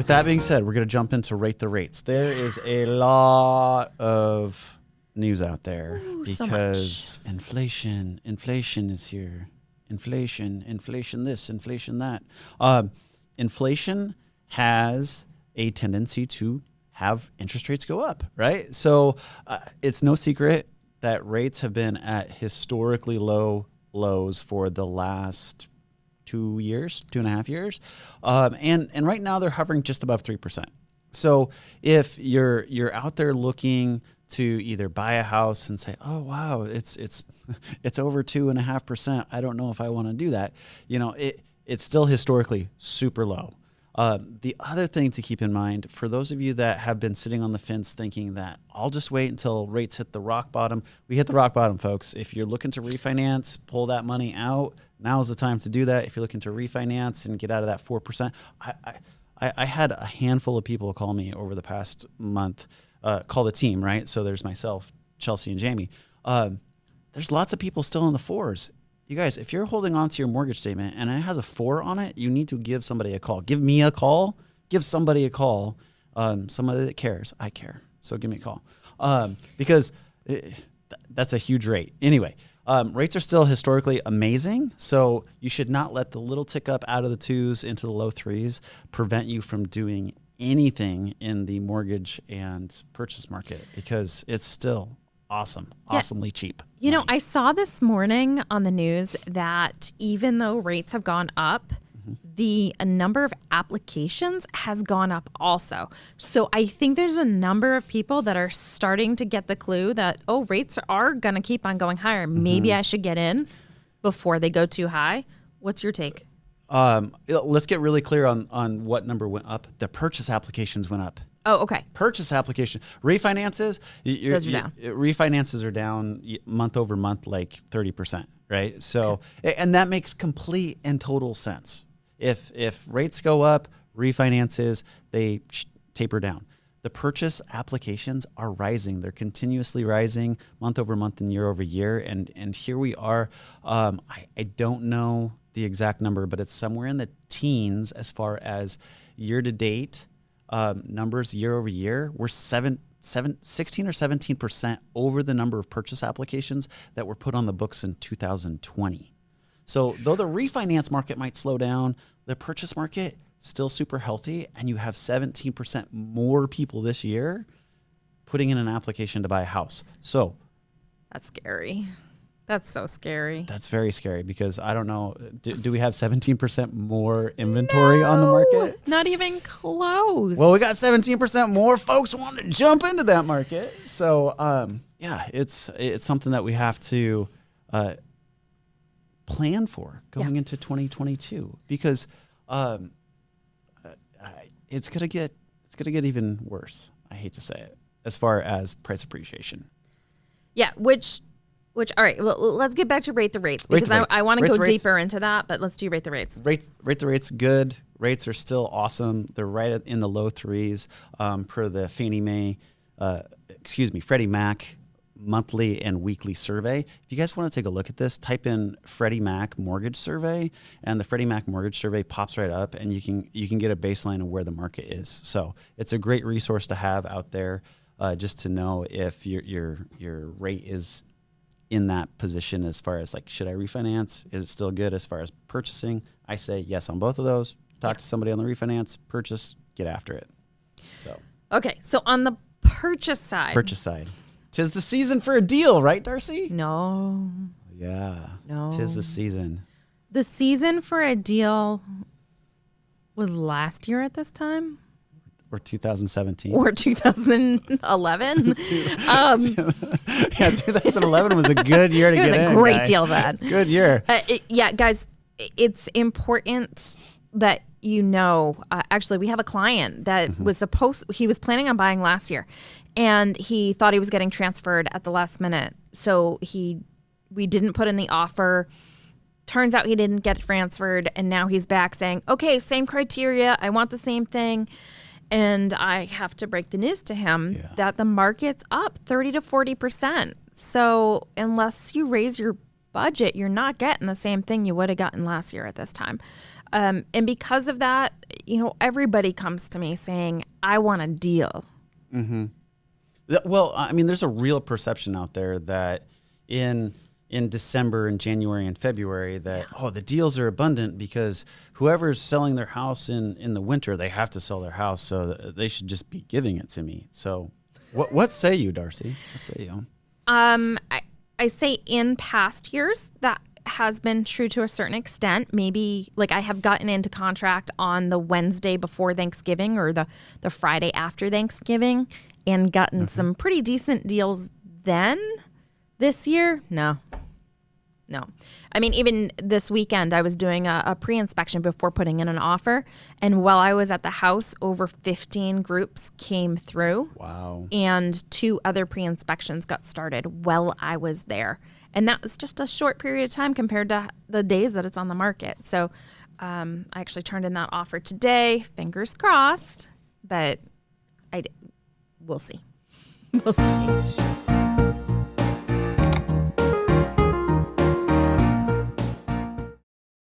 with that being said, we're going to jump into Rate the Rates. There is a lot of news out there because inflation is here. Inflation this, inflation that. Inflation has a tendency to have interest rates go up, right? So it's no secret that rates have been at historically low lows for the last 2.5 years. And right now they're hovering just above 3%. So if you're out there looking to either buy a house and say, oh, wow, it's over 2.5%. I don't know if I want to do that. It's still historically super low. The other thing to keep in mind, for those of you that have been sitting on the fence thinking that I'll just wait until rates hit the rock bottom, we hit the rock bottom, folks. If you're looking to refinance, pull that money out, now's the time to do that. If you're looking to refinance and get out of that 4%, I had a handful of people call me over the past month, call the team, right? So there's myself, Chelsea, and Jamie. There's lots of people still in the 4s. You guys, if you're holding on to your mortgage statement and it has a 4 on it, you need to give somebody a call. Give me a call. Give somebody a call. Somebody that cares. I care. So give me a call. Because that's a huge rate. Anyway, rates are still historically amazing. So you should not let the little tick up out of the 2s into the low 3s prevent you from doing anything in the mortgage and purchase market, because it's still awesomely cheap. I saw this morning on the news that even though rates have gone up, the number of applications has gone up also. So I think there's a number of people that are starting to get the clue that, rates are going to keep on going higher. Maybe I should get in before they go too high. What's your take? Let's get really clear on what number went up. The purchase applications went up. Oh, okay. Purchase application. Refinances, Those are down. Refinances are down month over month, like 30%, right? So, and that makes complete and total sense. If rates go up, refinances, they taper down. The purchase applications are rising. They're continuously rising month over month and year over year. And here we are. I don't know the exact number, but it's somewhere in the teens as far as year to date. Numbers year over year, we're 16 or 17% over the number of purchase applications that were put on the books in 2020. So though the refinance market might slow down, the purchase market still super healthy, and you have 17% more people this year putting in an application to buy a house. So that's scary. That's so scary. That's very scary, because I don't know, do we have 17% more inventory on the market? Not even close. Well, we got 17% more folks wanting to jump into that market. So, it's something that we have to plan for going into 2022, because it's gonna get even worse. I hate to say it, as far as price appreciation. Yeah, which all right, well, let's get back to Rate the Rates, because I want to go deeper into that, but let's do Rate the Rates. Rate the Rates, good. Rates are still awesome. They're right in the low 3s per the Freddie Mac monthly and weekly survey. If you guys want to take a look at this, type in Freddie Mac mortgage survey, and the Freddie Mac mortgage survey pops right up, and you can get a baseline of where the market is. So it's a great resource to have out there, just to know if your rate is in that position as far as, like, should I refinance? Is it still good as far as purchasing? I say yes on both of those. Talk to somebody on the refinance, purchase, get after it. So okay, so on the purchase side. 'Tis the season for a deal, right, Darcy? No. Yeah. No. 'Tis the season. The season for a deal was last year at this time? Or 2017. Or 2011. Yeah, 2011 was a good year to get in. It was a great deal then. Good year. Guys, it's important that actually, we have a client that he was planning on buying last year, and he thought he was getting transferred at the last minute. So we didn't put in the offer. Turns out he didn't get transferred, and now he's back saying, okay, same criteria. I want the same thing. And I have to break the news to him that the market's up 30 to 40%. So unless you raise your budget, you're not getting the same thing you would have gotten last year at this time. And because of that, everybody comes to me saying, I want a deal. Mm-hmm. Well, I mean, there's a real perception out there that in December and January and February that, the deals are abundant because whoever's selling their house in the winter, they have to sell their house. So they should just be giving it to me. So what say you, Darcy? What say you? I say in past years that has been true to a certain extent. Maybe like I have gotten into contract on the Wednesday before Thanksgiving or the Friday after Thanksgiving and gotten some pretty decent deals then. This year, no. I mean, even this weekend, I was doing a pre-inspection before putting in an offer. And while I was at the house, over 15 groups came through. Wow. And 2 other pre-inspections got started while I was there. And that was just a short period of time compared to the days that it's on the market. So I actually turned in that offer today. Fingers crossed. But we'll see. We'll see.